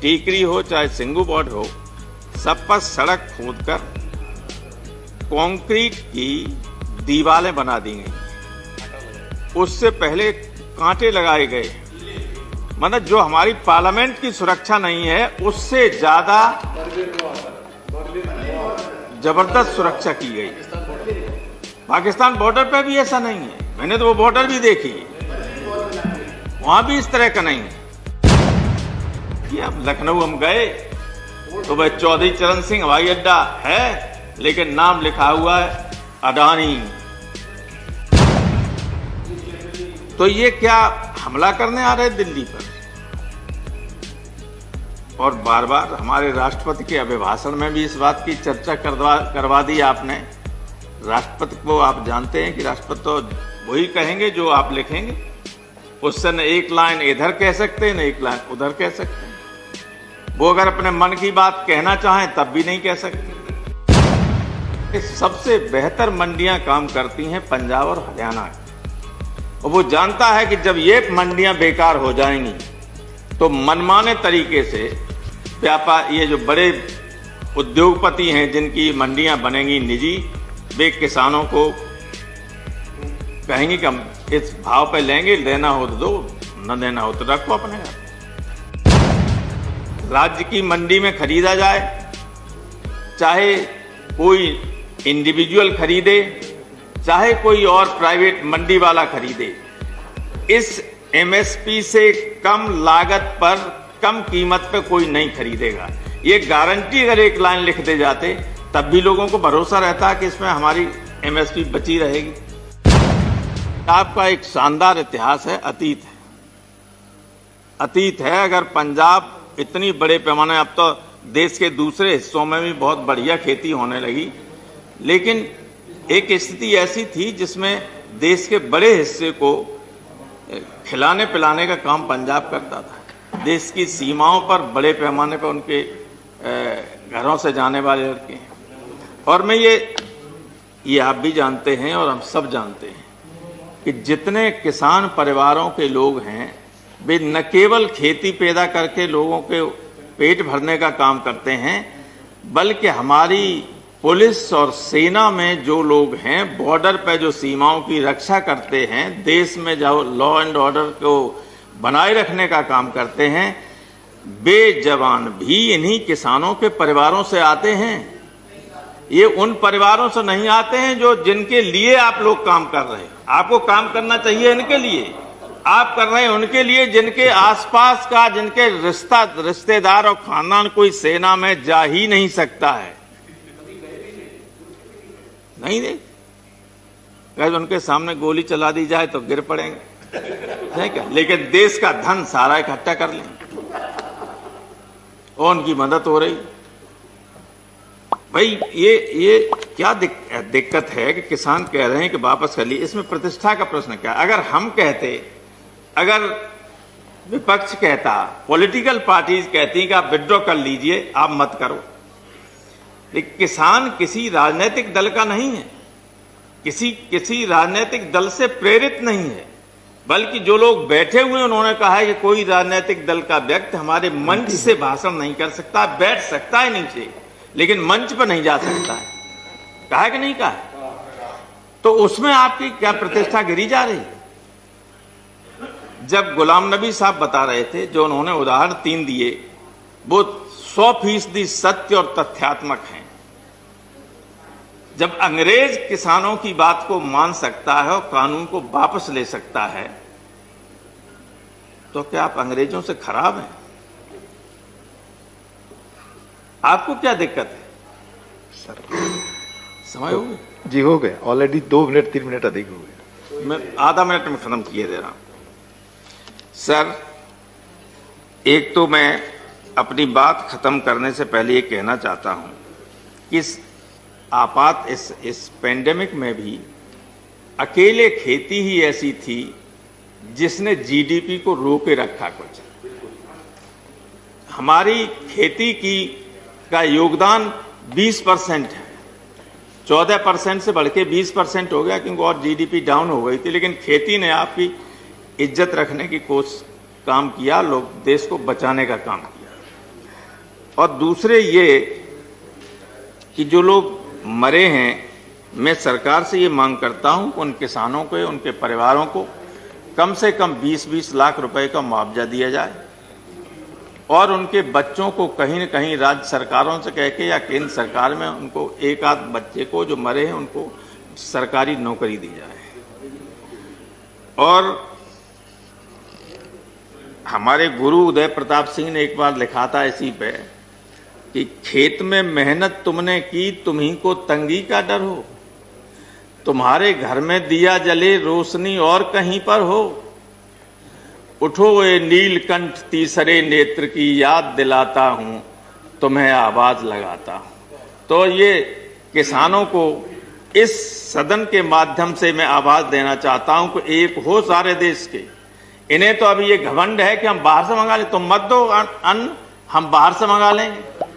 टीकरी हो चाहे सिंगू बॉर्डर हो, सब पर सड़क खोदकर कंक्रीट की दीवारें बना दी गई। उससे पहले कांटे लगाए गए। मतलब जो हमारी पार्लियामेंट की सुरक्षा नहीं है, उससे ज्यादा जबरदस्त सुरक्षा की गई। पाकिस्तान बॉर्डर पे भी ऐसा नहीं है। मैंने तो वो बॉर्डर भी देखी, वहां भी इस तरह का नहीं है। कि अब लखनऊ हम गए तो वह चौधरी चरण सिंह हवाई अड्डा है, लेकिन नाम लिखा हुआ है अडानी। तो ये क्या हमला करने आ रहे दिल्ली पर? और बार बार हमारे राष्ट्रपति के अभिभाषण में भी इस बात की चर्चा करवा दी आपने। राष्ट्रपति को आप जानते हैं कि राष्ट्रपति तो वही कहेंगे जो आप लिखेंगे। उससे न एक लाइन इधर कह सकते न एक लाइन उधर कह सकते। वो अगर अपने मन की बात कहना चाहें तब भी नहीं कह सकते। सबसे बेहतर मंडियां काम करती हैं पंजाब और हरियाणा की। और वो जानता है कि जब ये मंडियां बेकार हो जाएंगी तो मनमाने तरीके से व्यापार, ये जो बड़े उद्योगपति हैं जिनकी मंडियां बनेंगी निजी, वे किसानों को कहेंगे कि हम इस भाव पे लेंगे, लेना हो तो दो, न देना हो तो रखो अपने घर। राज्य की मंडी में खरीदा जाए, चाहे कोई इंडिविजुअल खरीदे, चाहे कोई और प्राइवेट मंडी वाला खरीदे, इस एमएसपी से कम लागत पर कम कीमत पे कोई नहीं खरीदेगा। ये गारंटी अगर एक लाइन लिख दे जाते तब भी लोगों को भरोसा रहता कि इसमें हमारी एमएसपी बची रहेगी। आपका एक शानदार इतिहास है, अतीत है। अगर पंजाब इतनी बड़े पैमाने, अब तो देश के दूसरे हिस्सों में भी बहुत बढ़िया खेती होने लगी, लेकिन एक स्थिति ऐसी थी जिसमें देश के बड़े हिस्से को खिलाने पिलाने का काम पंजाब करता था। देश की सीमाओं पर बड़े पैमाने पर उनके घरों से जाने वाले लड़के हैं। और मैं ये आप भी जानते हैं और हम सब जानते हैं कि जितने किसान परिवारों के लोग हैं, वे न केवल खेती पैदा करके लोगों के पेट भरने का काम करते हैं, बल्कि हमारी पुलिस और सेना में जो लोग हैं, बॉर्डर पर जो सीमाओं की रक्षा करते हैं, देश में जो लॉ एंड ऑर्डर को बनाए रखने का काम करते हैं, वे जवान भी इन्हीं किसानों के परिवारों से आते हैं। ये उन परिवारों से नहीं आते हैं जो जिनके लिए आप लोग काम कर रहे हैं। आपको काम करना चाहिए इनके लिए, आप कर रहे हैं उनके लिए जिनके आसपास का, जिनके रिश्तेदार और खानदान कोई सेना में जा ही नहीं सकता है। नहीं दे, अगर उनके सामने गोली चला दी जाए तो गिर पड़ेंगे, है क्या? लेकिन देश का धन सारा इकट्ठा कर लें और उनकी मदद हो रही। भाई ये क्या दिक्कत है कि किसान कह रहे हैं कि वापस कर लिए? इसमें प्रतिष्ठा का प्रश्न क्या? अगर हम कहते, अगर विपक्ष कहता, पॉलिटिकल पार्टीज कहती कि आप विड्रॉ कर लीजिए, आप मत करो। लेकिन किसान किसी राजनीतिक दल का नहीं है, किसी राजनीतिक दल से प्रेरित नहीं है, बल्कि जो लोग बैठे हुए उन्होंने कहा है कि कोई राजनीतिक दल का व्यक्ति हमारे मंच से भाषण नहीं कर सकता, बैठ सकता है नीचे, लेकिन मंच पर नहीं जा सकता है। कहा है कि नहीं कहा? तो उसमें आपकी क्या प्रतिष्ठा गिरी जा रही है? जब गुलाम नबी साहब बता रहे थे, जो उन्होंने उदाहरण 3 दिए, वो 100% सत्य और तथ्यात्मक हैं। जब अंग्रेज किसानों की बात को मान सकता है और कानून को वापस ले सकता है, तो क्या आप अंग्रेजों से खराब हैं? आपको क्या दिक्कत है? सर समय हो गया? जी हो गए, ऑलरेडी 2 मिनट 3 मिनट अधिक हो गए। मैं आधा मिनट में खत्म किए दे रहा हूं। सर, एक तो मैं अपनी बात खत्म करने से पहले ये कहना चाहता हूं कि इस पेंडेमिक में भी अकेले खेती ही ऐसी थी जिसने जीडीपी को रोके रखा। कुछ हमारी खेती का योगदान 20% है, 14% से बढ़ के 20% हो गया, क्योंकि और जीडीपी डाउन हो गई थी। लेकिन खेती ने आपकी इज्जत रखने की काम किया, लोग देश को बचाने का काम किया। और दूसरे ये कि जो लोग मरे हैं, मैं सरकार से ये मांग करता हूं कि उन किसानों को, उनके परिवारों को कम से कम 20-20 लाख रुपए का मुआवजा दिया जाए और उनके बच्चों को कहीं न कहीं राज्य सरकारों से कह के या केंद्र सरकार में उनको एक आध बच्चे को जो मरे हैं उनको सरकारी नौकरी दी जाए। और हमारे गुरु उदय प्रताप सिंह ने एक बार लिखा था इसी पे कि खेत में मेहनत तुमने की, तुम्ही को तंगी का डर हो, तुम्हारे घर में दिया जले रोशनी और कहीं पर हो, उठो ये नीलकंठ तीसरे नेत्र की याद दिलाता हूं, तुम्हें आवाज लगाता हूं। तो ये किसानों को इस सदन के माध्यम से मैं आवाज देना चाहता हूं कि एक हो सारे देश के। इन्हें तो अभी ये घमंड है कि हम बाहर से मंगा लें, तुम मत दो अन्न, हम बाहर से मंगा लेंगे।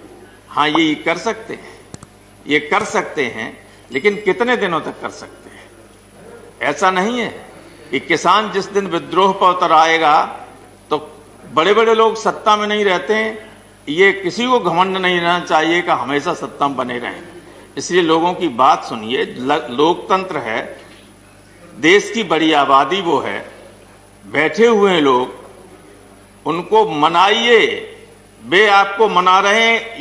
हाँ, ये कर सकते हैं, ये कर सकते हैं, लेकिन कितने दिनों तक कर सकते हैं? ऐसा नहीं है कि किसान जिस दिन विद्रोह पर उतर आएगा तो बड़े बड़े लोग सत्ता में नहीं रहते हैं। ये किसी को घमंड नहीं रहना चाहिए कि हमेशा सत्ता में बने रहें। इसलिए लोगों की बात सुनिए। लोकतंत्र है, देश की बड़ी आबादी वो है, बैठे हुए लोग, उनको मनाइए। वे आपको मना रहे हैं,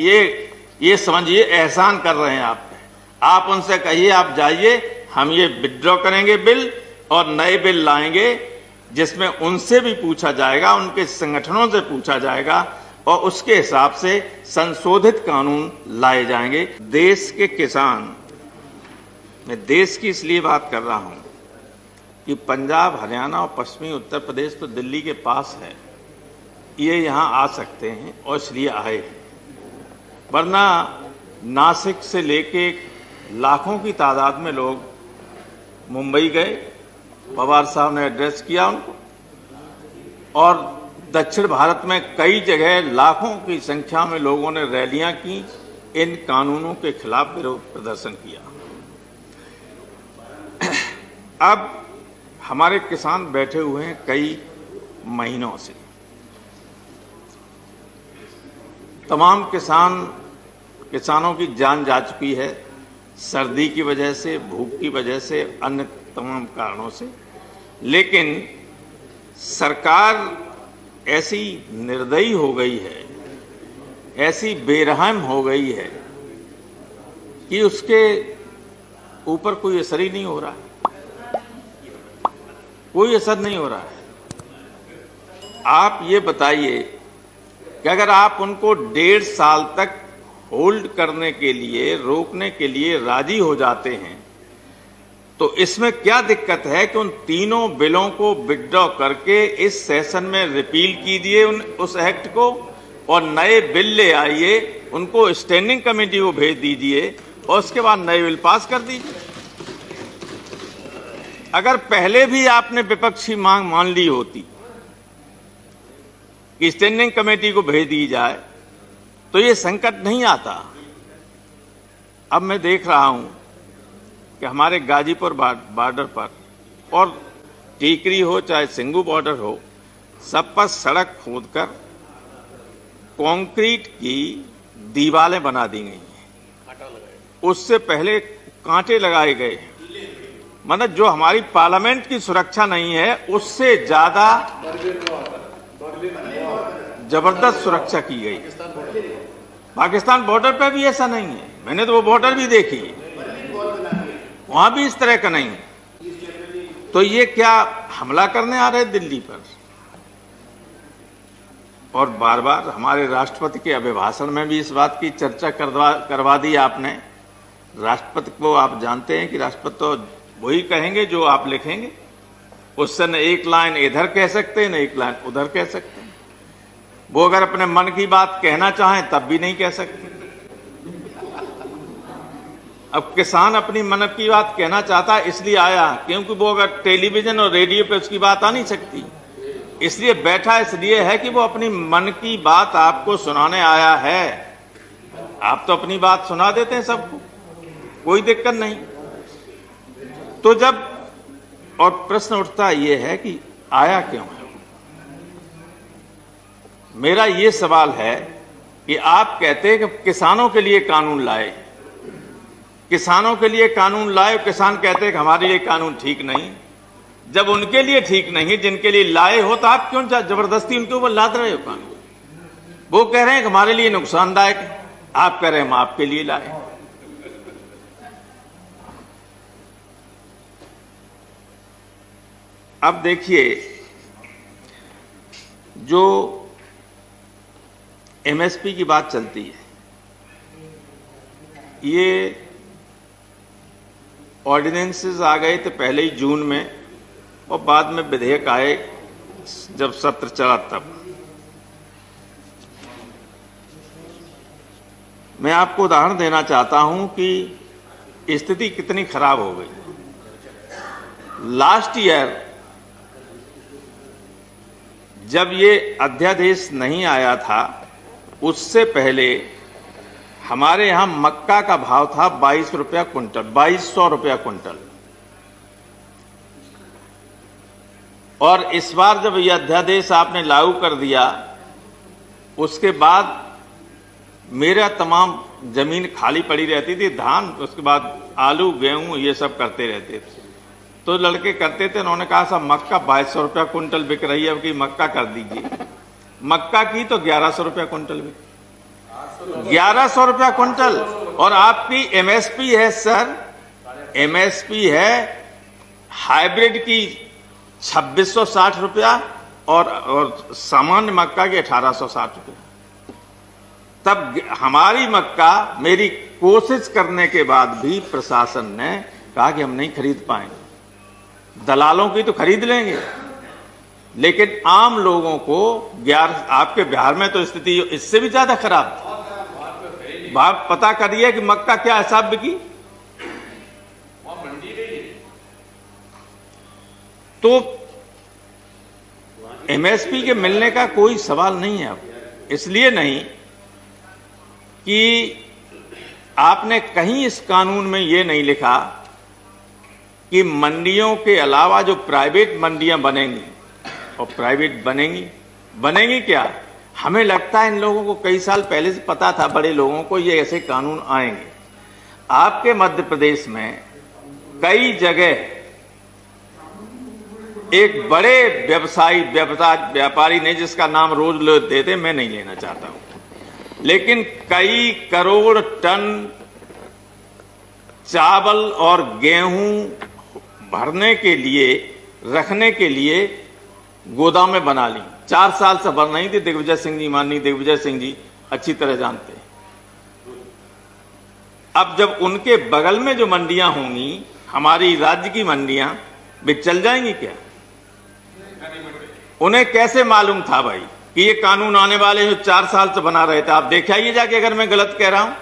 ये समझिए एहसान कर रहे हैं आप पे। आप उनसे कहिए आप जाइए, हम ये विड्रॉ करेंगे बिल और नए बिल लाएंगे जिसमें उनसे भी पूछा जाएगा, उनके संगठनों से पूछा जाएगा और उसके हिसाब से संशोधित कानून लाए जाएंगे। देश के किसान, मैं देश की इसलिए बात कर रहा हूं कि पंजाब, हरियाणा और पश्चिमी उत्तर प्रदेश तो दिल्ली के पास है, ये यहां आ सकते हैं और इसलिए आए हैं। वरना नासिक से लेके लाखों की तादाद में लोग मुंबई गए, पवार साहब ने एड्रेस किया उनको, और दक्षिण भारत में कई जगह लाखों की संख्या में लोगों ने रैलियां की, इन कानूनों के खिलाफ विरोध प्रदर्शन किया। अब हमारे किसान बैठे हुए हैं कई महीनों से। तमाम किसानों की जान जा चुकी है, सर्दी की वजह से, भूख की वजह से, अन्य तमाम कारणों से। लेकिन सरकार ऐसी निर्दयी हो गई है, ऐसी बेरहम हो गई है कि उसके ऊपर कोई असर ही नहीं हो रहा है, कोई असर नहीं हो रहा है। आप ये बताइए कि अगर आप उनको 1.5 साल तक होल्ड करने के लिए, रोकने के लिए राजी हो जाते हैं तो इसमें क्या दिक्कत है कि उन तीनों बिलों को विड्रॉ करके इस सेशन में रिपील कीजिए उस एक्ट को और नए बिल ले आइए, उनको स्टैंडिंग कमेटी को भेज दीजिए और उसके बाद नए बिल पास कर दीजिए। अगर पहले भी आपने विपक्षी मांग मान ली होती कि स्टैंडिंग कमेटी को भेज दी जाए तो ये संकट नहीं आता। अब मैं देख रहा हूं कि हमारे गाजीपुर बॉर्डर पर और टीकरी हो चाहे सिंगू बॉर्डर हो, सब पर सड़क खोदकर कंक्रीट की दीवारें बना दी गई हैं। उससे पहले कांटे लगाए गए। मतलब जो हमारी पार्लियामेंट की सुरक्षा नहीं है उससे ज्यादा जबरदस्त सुरक्षा की गई। पाकिस्तान बॉर्डर पर भी ऐसा नहीं है, मैंने तो वो बॉर्डर भी देखी, वहां भी इस तरह का नहीं है। तो ये क्या हमला करने आ रहे दिल्ली पर? और बार बार हमारे राष्ट्रपति के अभिभाषण में भी इस बात की चर्चा करवा दी आपने। राष्ट्रपति को आप जानते हैं कि राष्ट्रपति तो वही कहेंगे जो आप लिखेंगे, उससे न एक लाइन इधर कह सकते न एक लाइन उधर कह सकते। वो अगर अपने मन की बात कहना चाहें तब भी नहीं कह सकते। अब किसान अपनी मन की बात कहना चाहता है इसलिए आया, क्योंकि वो अगर टेलीविजन और रेडियो पे उसकी बात आ नहीं सकती, इसलिए बैठा इसलिए है कि वो अपनी मन की बात आपको सुनाने आया है। आप तो अपनी बात सुना देते हैं सबको, कोई दिक्कत नहीं। तो जब और प्रश्न उठता ये है कि आया क्यों है? मेरा ये सवाल है कि आप कहते हैं कि किसानों के लिए कानून लाए, किसानों के लिए कानून लाए, किसान कहते हैं कि हमारे लिए कानून ठीक नहीं। जब उनके लिए ठीक नहीं, जिनके लिए लाए हो, तो आप क्यों जबरदस्ती उनके ऊपर लाद रहे हो कानून? वो कह रहे हैं कि हमारे लिए नुकसानदायक है, आप कह रहे हैं हम आपके लिए लाए। अब देखिए, जो एमएसपी की बात चलती है, ये ऑर्डिनेंसेस आ गए थे पहले ही जून में, और बाद में विधेयक आए जब सत्र चला तब। मैं आपको उदाहरण देना चाहता हूं कि स्थिति कितनी खराब हो गई। लास्ट ईयर जब ये अध्यादेश नहीं आया था, उससे पहले हमारे यहां मक्का का भाव था 22 रुपया कुंटल, 2200 रुपया कुंटल। और इस बार जब यह अध्यादेश आपने लागू कर दिया, उसके बाद मेरा तमाम जमीन खाली पड़ी रहती थी, धान, उसके बाद आलू, गेहूं, ये सब करते रहते थे। तो लड़के करते थे, उन्होंने कहा साहब मक्का 2200 रुपया कुंटल बिक रही है, अब की मक्का कर दीजिए। मक्का की तो 1100 रुपया कुंटल बिक, 1100 रुपया कुंटल। और आपकी एमएसपी है सर, एमएसपी है हाइब्रिड की 2660 रुपया और सामान्य मक्का की 1860 रुपया। तब हमारी मक्का, मेरी कोशिश करने के बाद भी प्रशासन ने कहा कि हम नहीं खरीद पाएंगे, दलालों की तो खरीद लेंगे, लेकिन आम लोगों को आपके बिहार में तो स्थिति इससे भी ज्यादा खराब थी। आप पता करिए कि मक्का क्या हिसाब बिकी। तो एमएसपी के मिलने का कोई सवाल नहीं है। अब इसलिए नहीं कि आपने कहीं इस कानून में यह नहीं लिखा कि मंडियों के अलावा जो प्राइवेट मंडियां बनेंगी, और प्राइवेट बनेंगी क्या? हमें लगता है इन लोगों को कई साल पहले से पता था, बड़े लोगों को, ये ऐसे कानून आएंगे। आपके मध्य प्रदेश में कई जगह एक बड़े व्यापारी ने, जिसका नाम रोज लोग देते, मैं नहीं लेना चाहता हूं, लेकिन कई करोड़ टन चावल और गेहूं भरने के लिए, रखने के लिए गोदामें बना ली। 4 साल से बन रही थी। दिग्विजय सिंह जी, माननीय दिग्विजय सिंह जी अच्छी तरह जानते हैं। अब जब उनके बगल में जो मंडियां होंगी, हमारी राज्य की मंडियां, वे चल जाएंगी क्या? उन्हें कैसे मालूम था भाई कि ये कानून आने वाले जो 4 साल से बना रहे थे? आप देख आइए जाके, अगर मैं गलत कह रहा हूं।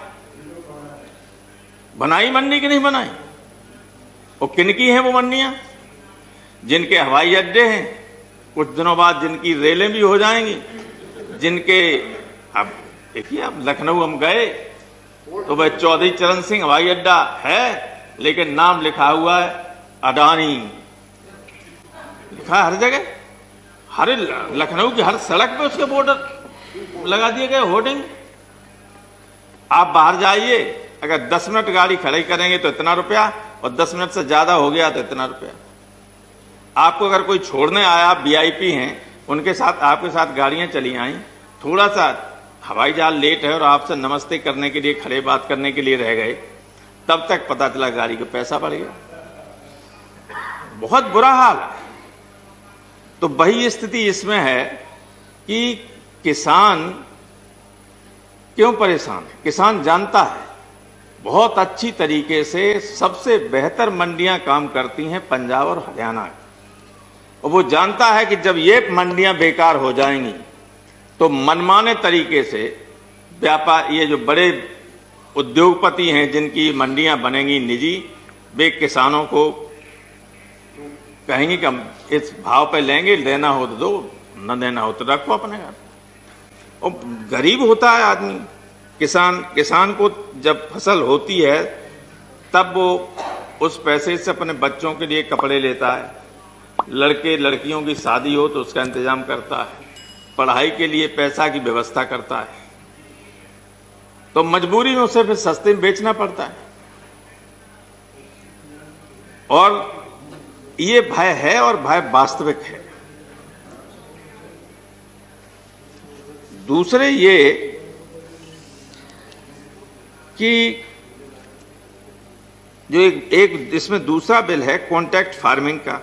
बनाई मंडी की नहीं बनाई? और किनकी हैं वो मंडियां? जिनके हवाई अड्डे हैं, कुछ दिनों बाद जिनकी रेलें भी हो जाएंगी, जिनके, अब देखिए, अब लखनऊ हम गए तो भाई चौधरी चरण सिंह हवाई अड्डा है, लेकिन नाम लिखा हुआ है अडानी, लिखा हर जगह, हर लखनऊ की हर सड़क पे उसके बॉर्डर लगा दिए गए, होर्डिंग। आप बाहर जाइए, अगर 10 मिनट गाड़ी खड़ी करेंगे तो इतना रुपया, और 10 मिनट से ज्यादा हो गया तो इतना रुपया। आपको अगर कोई छोड़ने आया, आप वीआईपी हैं, उनके साथ, आपके साथ गाड़ियां चली आई, थोड़ा सा हवाई जहाज लेट है और आपसे नमस्ते करने के लिए, खड़े बात करने के लिए रह गए, तब तक पता चला गाड़ी का पैसा बढ़ गया। बहुत बुरा हाल है। तो वही स्थिति इसमें है कि किसान क्यों परेशान है? किसान जानता है बहुत अच्छी तरीके से, सबसे बेहतर मंडियां काम करती हैं पंजाब और हरियाणा, और वो जानता है कि जब ये मंडियां बेकार हो जाएंगी तो मनमाने तरीके से व्यापार, ये जो बड़े उद्योगपति हैं जिनकी मंडियां बनेंगी निजी, वे किसानों को कहेंगे कि हम इस भाव पे लेंगे, लेना हो तो दो, न देना हो तो रखो अपने घर। और गरीब होता है आदमी, किसान को जब फसल होती है तब वो उस पैसे से अपने बच्चों के लिए कपड़े लेता है, लड़के लड़कियों की शादी हो तो उसका इंतजाम करता है, पढ़ाई के लिए पैसा की व्यवस्था करता है। तो मजबूरी में उसे फिर सस्ते में बेचना पड़ता है। और ये भय है और भय वास्तविक है। दूसरे ये कि जो एक इसमें दूसरा बिल है कॉन्ट्रैक्ट फार्मिंग का।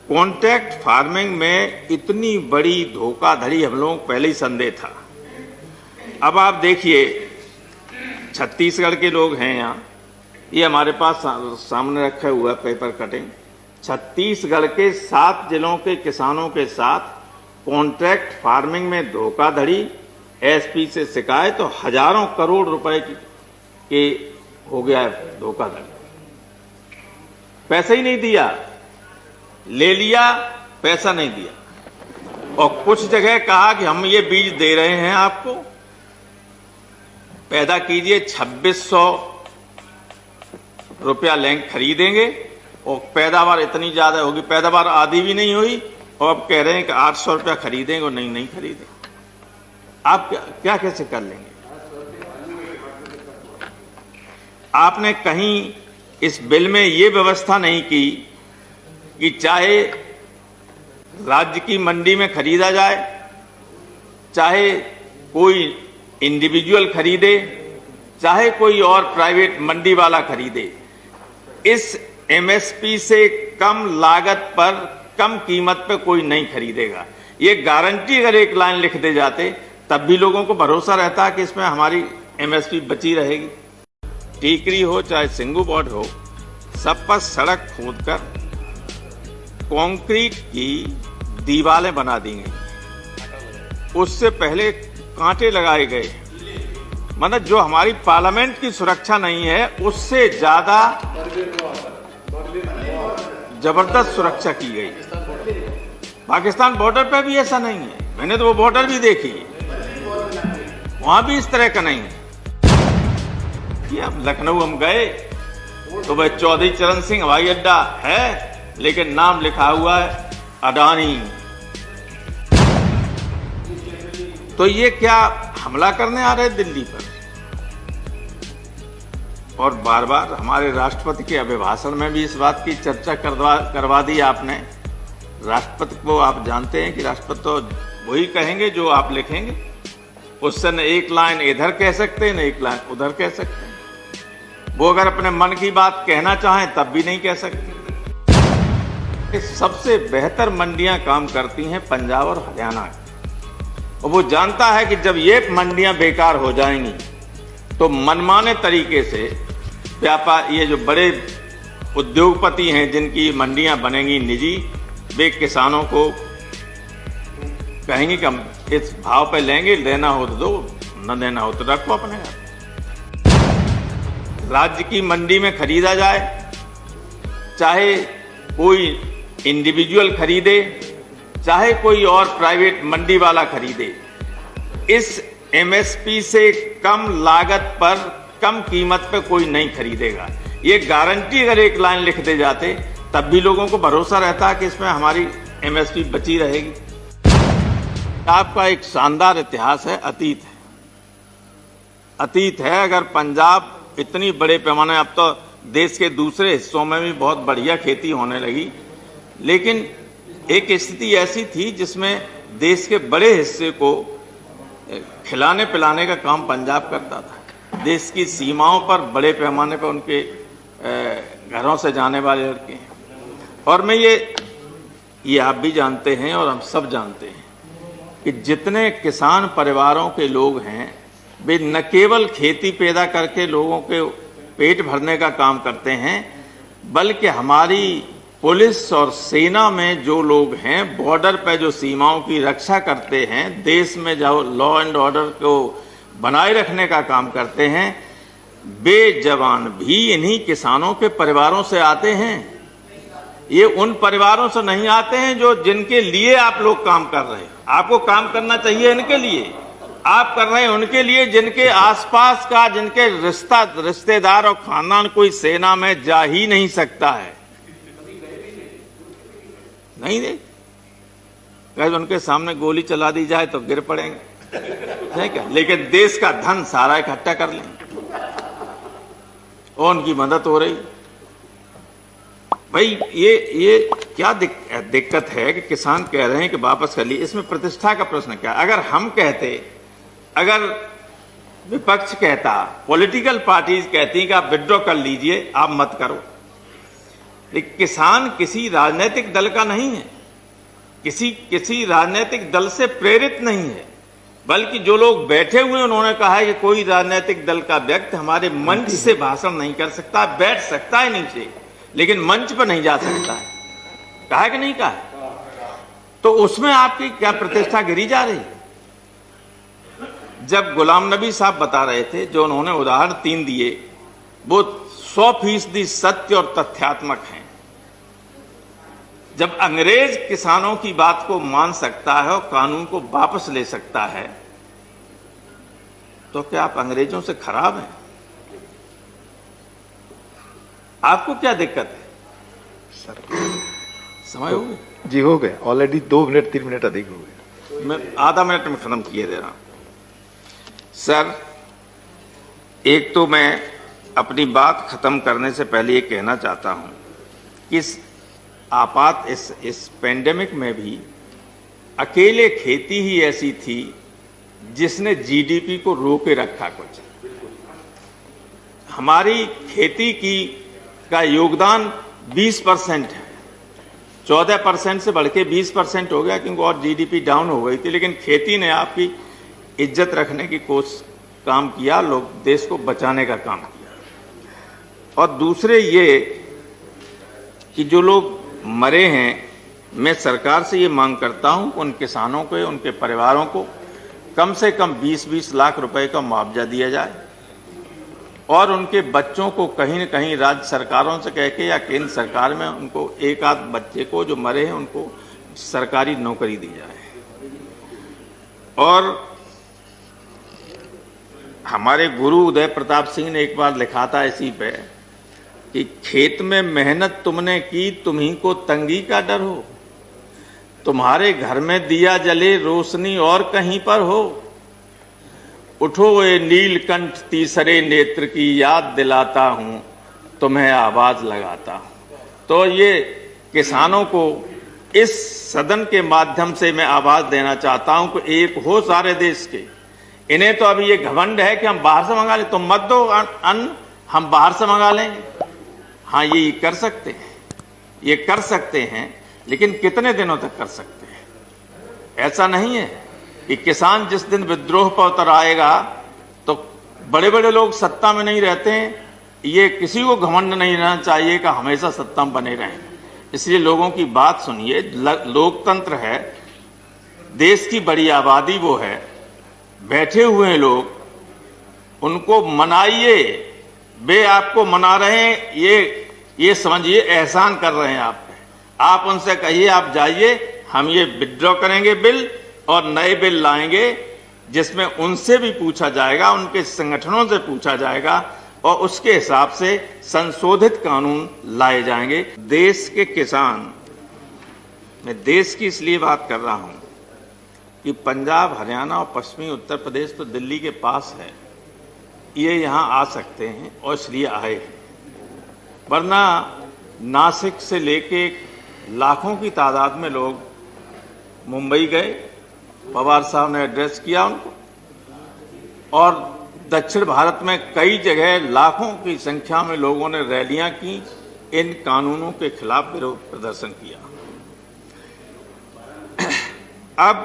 कॉन्ट्रैक्ट फार्मिंग में इतनी बड़ी धोखाधड़ी हम लोगों को पहले ही संदेह था। अब आप देखिए, छत्तीसगढ़ के लोग हैं यहाँ, ये हमारे पास सामने रखा हुआ पेपर कटिंग। छत्तीसगढ़ के 7 जिलों के किसानों के साथ कॉन्ट्रैक्ट फार्मिंग में धोखाधड़ी, एसपी से शिकायत, तो हजारों करोड़ रुपए के हो गया है धोखाधड़ी। पैसा ही नहीं दिया, ले लिया, पैसा नहीं दिया। और कुछ जगह कहा कि हम ये बीज दे रहे हैं आपको, पैदा कीजिए, 2600 रुपया लेंगे, खरीदेंगे, और पैदावार इतनी ज्यादा होगी, पैदावार आधी भी नहीं हुई, और अब कह रहे हैं कि 800 रुपया खरीदेंगे और नहीं खरीदेंगे। आप क्या कैसे कर लेंगे? आपने कहीं इस बिल में ये व्यवस्था नहीं की कि चाहे राज्य की मंडी में खरीदा जाए, चाहे कोई इंडिविजुअल खरीदे, चाहे कोई और प्राइवेट मंडी वाला खरीदे, इस एमएसपी से कम लागत पर, कम कीमत पे कोई नहीं खरीदेगा। ये गारंटी अगर एक लाइन लिख दे जाते तब भी लोगों को भरोसा रहता कि इसमें हमारी एमएसपी बची रहेगी। टीकरी हो चाहे सिंगू बॉर्ड हो, सब पर सड़क खोदकर कंक्रीट की दीवारें बना दी गई, उससे पहले कांटे लगाए गए। मतलब जो हमारी पार्लियामेंट की सुरक्षा नहीं है, उससे ज्यादा जबरदस्त सुरक्षा की गई। पाकिस्तान बॉर्डर पे भी ऐसा नहीं है, मैंने तो वो बॉर्डर भी देखी, वहां भी इस तरह का नहीं है। अब लखनऊ हम गए तो वह चौधरी चरण सिंह हवाई अड्डा है, लेकिन नाम लिखा हुआ है अडानी। तो ये क्या हमला करने आ रहे दिल्ली पर? और बार बार हमारे राष्ट्रपति के अभिभाषण में भी इस बात की चर्चा करवा दी आपने। राष्ट्रपति को आप जानते हैं कि राष्ट्रपति तो वही कहेंगे जो आप लिखेंगे, उससे न एक लाइन इधर कह सकते न एक लाइन उधर कह सकते। वो अगर अपने मन की बात कहना चाहें तब भी नहीं कह सकते। सबसे बेहतर मंडियां काम करती हैं पंजाब और हरियाणा, और वो जानता है कि जब ये मंडियां बेकार हो जाएंगी तो मनमाने तरीके से व्यापार, ये जो बड़े उद्योगपति हैं जिनकी मंडियां बनेंगी निजी, वे किसानों को कहेंगे कि हम इस भाव पे लेंगे, लेना हो तो दो, न देना हो तो रखो अपने घर। राज्य की मंडी में खरीदा जाए, चाहे कोई इंडिविजुअल खरीदे, चाहे कोई और प्राइवेट मंडी वाला खरीदे, इस एमएसपी से कम लागत पर, कम कीमत पे कोई नहीं खरीदेगा। ये गारंटी अगर एक लाइन लिख दे जाते तब भी लोगों को भरोसा रहता कि इसमें हमारी एमएसपी बची रहेगी। आपका एक शानदार इतिहास है, अतीत है। अगर पंजाब इतनी बड़े पैमाने, अब तो देश के दूसरे हिस्सों में भी बहुत बढ़िया खेती होने लगी, लेकिन एक स्थिति ऐसी थी जिसमें देश के बड़े हिस्से को खिलाने पिलाने का काम पंजाब करता था। देश की सीमाओं पर बड़े पैमाने पर उनके घरों से जाने वाले लड़के हैं। और मैं ये आप भी जानते हैं और हम सब जानते हैं कि जितने किसान परिवारों के लोग हैं, वे न केवल खेती पैदा करके लोगों के पेट भरने का काम करते हैं, बल्कि हमारी पुलिस और सेना में जो लोग हैं, बॉर्डर पर जो सीमाओं की रक्षा करते हैं, देश में जो लॉ एंड ऑर्डर को बनाए रखने का काम करते हैं, वे जवान भी इन्हीं किसानों के परिवारों से आते हैं। ये उन परिवारों से नहीं आते हैं जो जिनके लिए आप लोग काम कर रहे हैं। आपको काम करना चाहिए इनके लिए, आप कर रहे हैं उनके लिए जिनके आसपास का, जिनके रिश्तेदार और खानदान कोई सेना में जा ही नहीं सकता है। नहीं दे, अगर उनके सामने गोली चला दी जाए तो गिर पड़ेंगे। ठीक है, लेकिन देश का धन सारा इकट्ठा कर लें और उनकी मदद हो रही। भाई ये क्या दिक्कत है कि किसान कह रहे हैं कि वापस कर लिए, इसमें प्रतिष्ठा का प्रश्न क्या? अगर हम कहते, अगर विपक्ष कहता, पॉलिटिकल पार्टीज कहती कि आप विड्रॉ कर लीजिए, आप मत करो, लेकिन किसान किसी राजनीतिक दल का नहीं है, किसी राजनीतिक दल से प्रेरित नहीं है, बल्कि जो लोग बैठे हुए उन्होंने कहा है कि कोई राजनीतिक दल का व्यक्ति हमारे मंच से भाषण नहीं कर सकता, बैठ सकता है नीचे लेकिन मंच पर नहीं जा सकता है। कहा है कि नहीं कहा है? तो उसमें आपकी क्या प्रतिष्ठा गिरी जा रही है? जब गुलाम नबी साहब बता रहे थे, जो उन्होंने उदाहरण 3 दिए, वो 100% सत्य और तथ्यात्मक हैं। जब अंग्रेज किसानों की बात को मान सकता है और कानून को वापस ले सकता है, तो क्या आप अंग्रेजों से खराब हैं? आपको क्या दिक्कत है? सर समय हो गया? जी हो गए, ऑलरेडी 2 मिनट 3 मिनट अधिक हो गए। मैं आधा मिनट में खत्म किए दे रहा हूं। सर, एक तो मैं अपनी बात खत्म करने से पहले ये कहना चाहता हूं कि इस पेंडेमिक में भी अकेले खेती ही ऐसी थी जिसने जीडीपी को रोके रखा। कुछ हमारी खेती का योगदान 20% है, 14% से बढ़ के 20% हो गया, क्योंकि और जीडीपी डाउन हो गई थी, लेकिन खेती ने आपकी इज्जत रखने की कोशिश काम किया, लोग देश को बचाने का काम किया। और दूसरे ये कि जो लोग मरे हैं, मैं सरकार से ये मांग करता हूं कि उन किसानों को, उनके परिवारों को कम से कम 20-20 लाख रुपए का मुआवजा दिया जाए और उनके बच्चों को कहीं न कहीं राज्य सरकारों से कह के या केंद्र सरकार में उनको एक आध बच्चे को जो मरे हैं उनको सरकारी नौकरी दी जाए। और हमारे गुरु उदय प्रताप सिंह ने एक बार लिखा था इसी पे कि खेत में मेहनत तुमने की, तुम्ही को तंगी का डर हो, तुम्हारे घर में दिया जले रोशनी और कहीं पर हो, उठो ये नीलकंठ तीसरे नेत्र की याद दिलाता हूं, तुम्हें आवाज लगाता हूं। तो ये किसानों को इस सदन के माध्यम से मैं आवाज देना चाहता हूं कि एक हो सारे देश के। इन्हें तो अभी ये घमंड है कि हम बाहर से मंगा लें, तुम मत दो अन्न, हम बाहर से मंगा लेंगे। हाँ, ये कर सकते हैं, ये कर सकते हैं, लेकिन कितने दिनों तक कर सकते हैं? ऐसा नहीं है कि किसान जिस दिन विद्रोह पर उतर आएगा तो बड़े बड़े लोग सत्ता में नहीं रहते हैं। ये किसी को घमंड नहीं रहना चाहिए कि हमेशा सत्ता में बने रहें। इसलिए लोगों की बात सुनिए, लोकतंत्र है, देश की बड़ी आबादी वो है, बैठे हुए लोग, उनको मनाइए। वे आपको मना रहे हैं, ये समझिए एहसान कर रहे हैं आप पे। आप उनसे कहिए आप जाइए, हम ये विड्रॉ करेंगे बिल और नए बिल लाएंगे जिसमें उनसे भी पूछा जाएगा, उनके संगठनों से पूछा जाएगा और उसके हिसाब से संशोधित कानून लाए जाएंगे। देश के किसान, मैं देश की इसलिए बात कर रहा हूं कि पंजाब, हरियाणा और पश्चिमी उत्तर प्रदेश तो दिल्ली के पास है, ये यहां आ सकते हैं और इसलिए आए हैं। वरना नासिक से लेके लाखों की तादाद में लोग मुंबई गए, पवार साहब ने एड्रेस किया उनको, और दक्षिण भारत में कई जगह लाखों की संख्या में लोगों ने रैलियां की, इन कानूनों के खिलाफ विरोध प्रदर्शन किया। अब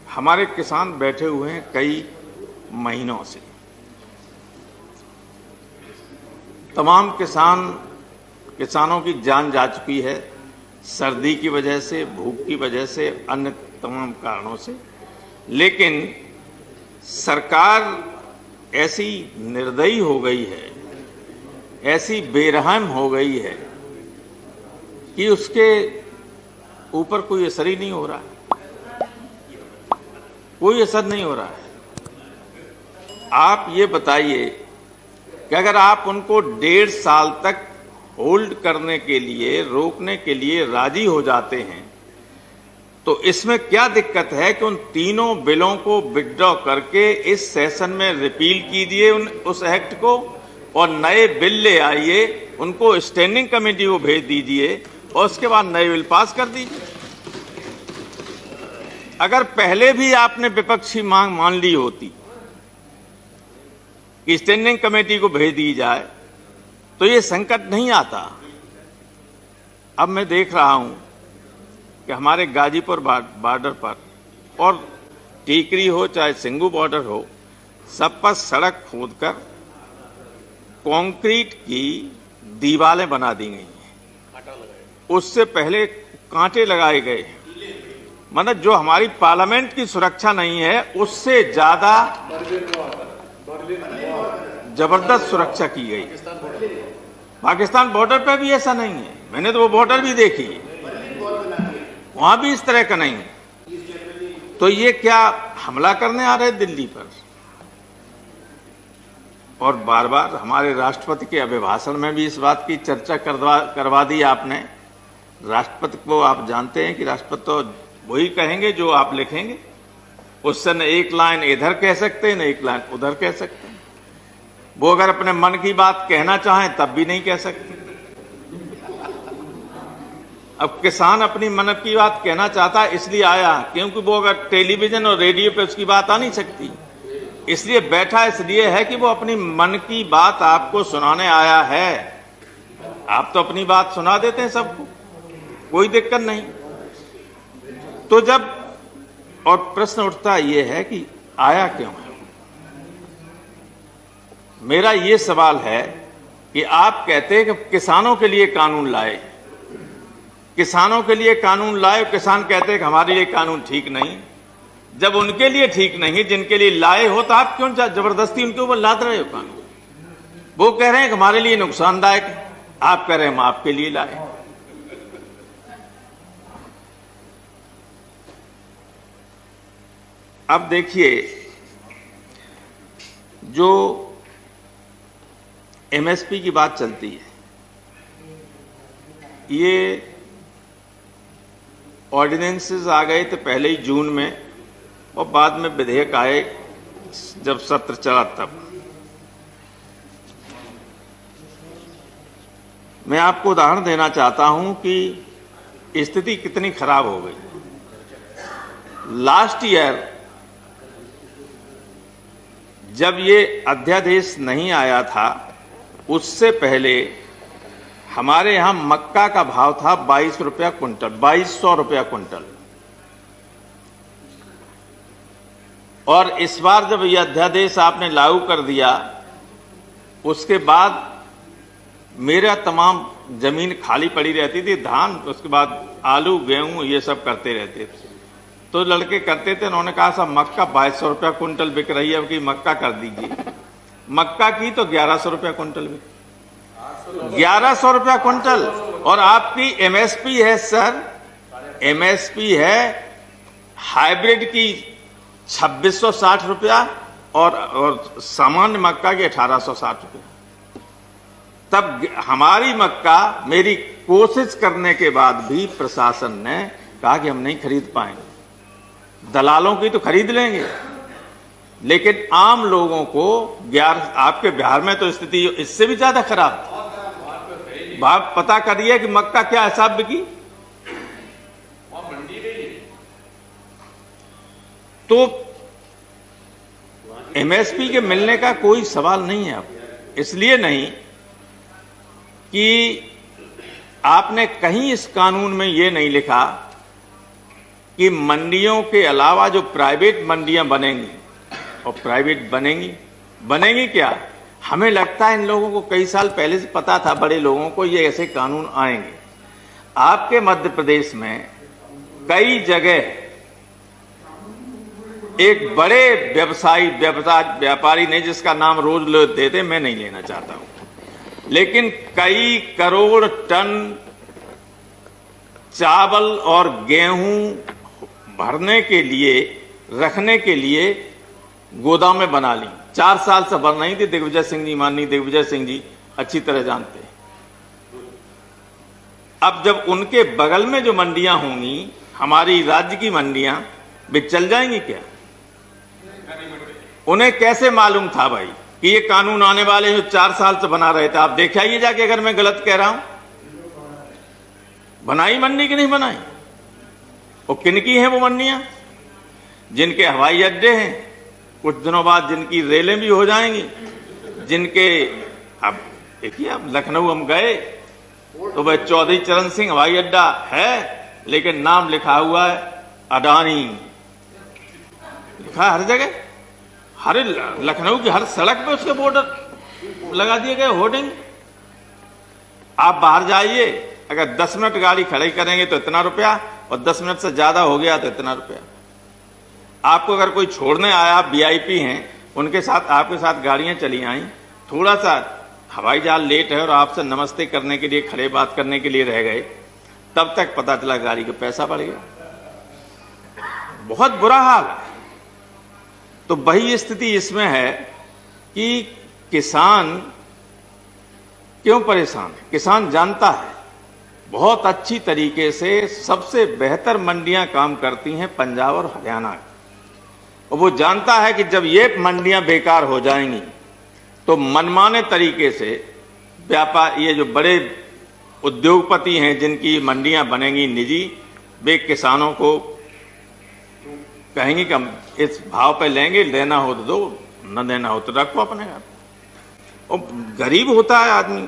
हमारे किसान बैठे हुए हैं कई महीनों से, तमाम किसानों की जान जा चुकी है, सर्दी की वजह से, भूख की वजह से, अन्य तमाम कारणों से। लेकिन सरकार ऐसी निर्दयी हो गई है, ऐसी बेरहम हो गई है कि उसके ऊपर कोई असर ही नहीं हो रहा है, कोई असर नहीं हो रहा है। आप ये बताइए कि अगर आप उनको 1.5 साल तक होल्ड करने के लिए, रोकने के लिए राजी हो जाते हैं, तो इसमें क्या दिक्कत है कि उन तीनों बिलों को विथड्रॉ करके इस सेशन में रिपील कीजिए उस एक्ट को और नए बिल ले आइए, उनको स्टैंडिंग कमेटी को भेज दीजिए और उसके बाद नए बिल पास कर दीजिए। अगर पहले भी आपने विपक्षी मांग मान ली होती कि स्टैंडिंग कमेटी को भेज दी जाए तो ये संकट नहीं आता। अब मैं देख रहा हूं कि हमारे गाजीपुर बॉर्डर पर और टीकरी हो चाहे सिंगू बॉर्डर हो, सब पर सड़क खोदकर कंक्रीट की दीवारें बना दी गई हैं। उससे पहले कांटे लगाए गए। मतलब जो हमारी पार्लियामेंट की सुरक्षा नहीं है उससे ज्यादा जबरदस्त सुरक्षा की गई। पाकिस्तान बॉर्डर पर भी ऐसा नहीं है, मैंने तो वो बॉर्डर भी देखी है, वहां भी इस तरह का नहीं है। तो ये क्या हमला करने आ रहे दिल्ली पर? और बार बार हमारे राष्ट्रपति के अभिभाषण में भी इस बात की चर्चा करवा दी आपने। राष्ट्रपति को आप जानते हैं कि राष्ट्रपति तो वही कहेंगे जो आप लिखेंगे, उससे न एक लाइन इधर कह सकते न एक लाइन उधर कह सकते। वो अगर अपने मन की बात कहना चाहें तब भी नहीं कह सकते। अब किसान अपनी मन की बात कहना चाहता है इसलिए आया, क्योंकि वो अगर टेलीविजन और रेडियो पे उसकी बात आ नहीं सकती, इसलिए बैठा इसलिए है कि वो अपनी मन की बात आपको सुनाने आया है। आप तो अपनी बात सुना देते हैं सबको, कोई दिक्कत नहीं। तो जब और प्रश्न उठता ये है कि आया क्यों है? मेरा ये सवाल है कि आप कहते हैं कि किसानों के लिए कानून लाए, किसानों के लिए कानून लाए, किसान कहते हैं कि हमारे लिए कानून ठीक नहीं। जब उनके लिए ठीक नहीं, जिनके लिए लाए हो, तो आप क्यों जबरदस्ती उनके ऊपर लाद रहे हो कानून? वो कह रहे हैं कि हमारे लिए नुकसानदायक है, आप कह रहे हैं हम आपके लिए लाए। अब देखिए, जो एमएसपी की बात चलती है, ये ऑर्डिनेंसेस आ गए थे पहले ही जून में और बाद में विधेयक आए जब सत्र चला तब। मैं आपको उदाहरण देना चाहता हूं कि स्थिति कितनी खराब हो गई। लास्ट ईयर जब ये अध्यादेश नहीं आया था, उससे पहले हमारे यहां मक्का का भाव था 22 रुपया कुंटल, 2200 रुपया कुंटल। और इस बार जब यह अध्यादेश आपने लागू कर दिया, उसके बाद मेरा तमाम जमीन खाली पड़ी रहती थी, धान, उसके बाद आलू गेहूं ये सब करते रहते थे। तो लड़के करते थे, उन्होंने कहा साहब मक्का 2200 रुपया कुंटल बिक रही है, अब की मक्का कर दीजिए। मक्का की तो 1100 रुपया कुंटल बिक, 1100 रुपया कुंटल। और आपकी एमएसपी है सर, एमएसपी है हाइब्रिड की 2660 रुपया और सामान्य मक्का की 1860 रुपया। तब हमारी मक्का, मेरी कोशिश करने के बाद भी प्रशासन ने कहा कि हम नहीं खरीद पाएंगे। दलालों की तो खरीद लेंगे, लेकिन आम लोगों को आपके बिहार में तो स्थिति इससे भी ज्यादा खराब। बात पता करिए कि मक्का क्या हिसाब बिकी। तो एमएसपी के मिलने का कोई सवाल नहीं है। अब इसलिए नहीं कि आपने कहीं इस कानून में यह नहीं लिखा कि मंडियों के अलावा जो प्राइवेट मंडियां बनेंगी, और प्राइवेट बनेंगी क्या? हमें लगता है इन लोगों को कई साल पहले से पता था, बड़े लोगों को, ये ऐसे कानून आएंगे। आपके मध्य प्रदेश में कई जगह एक बड़े व्यापारी ने, जिसका नाम रोज लोग देते, मैं नहीं लेना चाहता हूं, लेकिन कई करोड़ टन चावल और गेहूं भरने के लिए, रखने के लिए गोदाम में बना ली। 4 साल से बन रही थी। दिग्विजय सिंह जी, माननीय दिग्विजय सिंह जी अच्छी तरह जानते हैं। अब जब उनके बगल में जो मंडियां होंगी, हमारी राज्य की मंडियां वे चल जाएंगी क्या? उन्हें कैसे मालूम था भाई कि ये कानून आने वाले जो 4 साल से बना रहे थे? आप देख आइए जाके, अगर मैं गलत कह रहा हूं। बनाई मंडी की नहीं बनाई? वो किनकी हैं वो मंडियां? जिनके हवाई अड्डे हैं, कुछ दिनों बाद जिनकी रेलें भी हो जाएंगी, जिनके, अब देखिए, अब लखनऊ हम गए तो वह चौधरी चरण सिंह हवाई अड्डा है, लेकिन नाम लिखा हुआ है अडानी, लिखा है हर जगह, हर लखनऊ की हर सड़क पे उसके बोर्ड लगा दिए गए, होर्डिंग। आप बाहर जाइए, अगर 10 मिनट गाड़ी खड़ी करेंगे तो इतना रुपया, और 10 मिनट से ज्यादा हो गया तो इतना रुपया। आपको अगर कोई छोड़ने आया, आप वीआईपी हैं, उनके साथ आपके साथ गाड़ियां चली आई, थोड़ा सा हवाई जहाज लेट है और आपसे नमस्ते करने के लिए, खड़े बात करने के लिए रह गए, तब तक पता चला गाड़ी का पैसा बढ़ गया। बहुत बुरा हाल है। तो वही स्थिति इसमें है कि किसान क्यों परेशान है? किसान जानता है बहुत अच्छी तरीके से सबसे बेहतर मंडियां काम करती हैं पंजाब और हरियाणा, और वो जानता है कि जब ये मंडियां बेकार हो जाएंगी तो मनमाने तरीके से व्यापार, ये जो बड़े उद्योगपति हैं जिनकी मंडियां बनेंगी निजी, वे किसानों को कहेंगे कि हम इस भाव पे लेंगे, लेना हो तो दो, न देना हो तो रखो अपने घर। और गरीब होता है आदमी,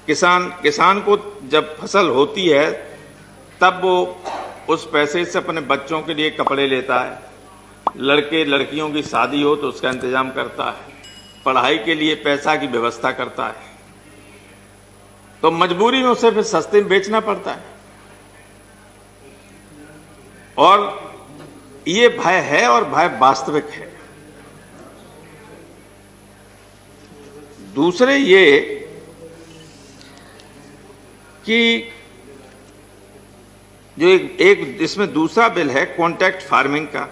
किसान को जब फसल होती है तब वो उस पैसे से अपने बच्चों के लिए कपड़े लेता है, लड़के लड़कियों की शादी हो तो उसका इंतजाम करता है, पढ़ाई के लिए पैसा की व्यवस्था करता है, तो मजबूरी में उसे फिर सस्ते में बेचना पड़ता है। और ये भय है, और भय वास्तविक है। दूसरे ये कि जो एक इसमें दूसरा बिल है कॉन्ट्रैक्ट फार्मिंग का।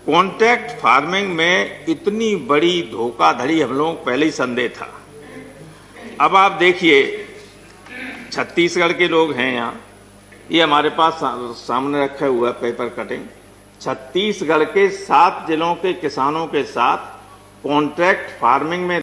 कॉन्ट्रैक्ट फार्मिंग में इतनी बड़ी धोखाधड़ी हम लोगों को पहले ही संदेह था। अब आप देखिए, छत्तीसगढ़ के लोग हैं यहाँ, ये हमारे पास सामने रखा हुआ पेपर कटिंग, छत्तीसगढ़ के 7 जिलों के किसानों के साथ कॉन्ट्रैक्ट फार्मिंग में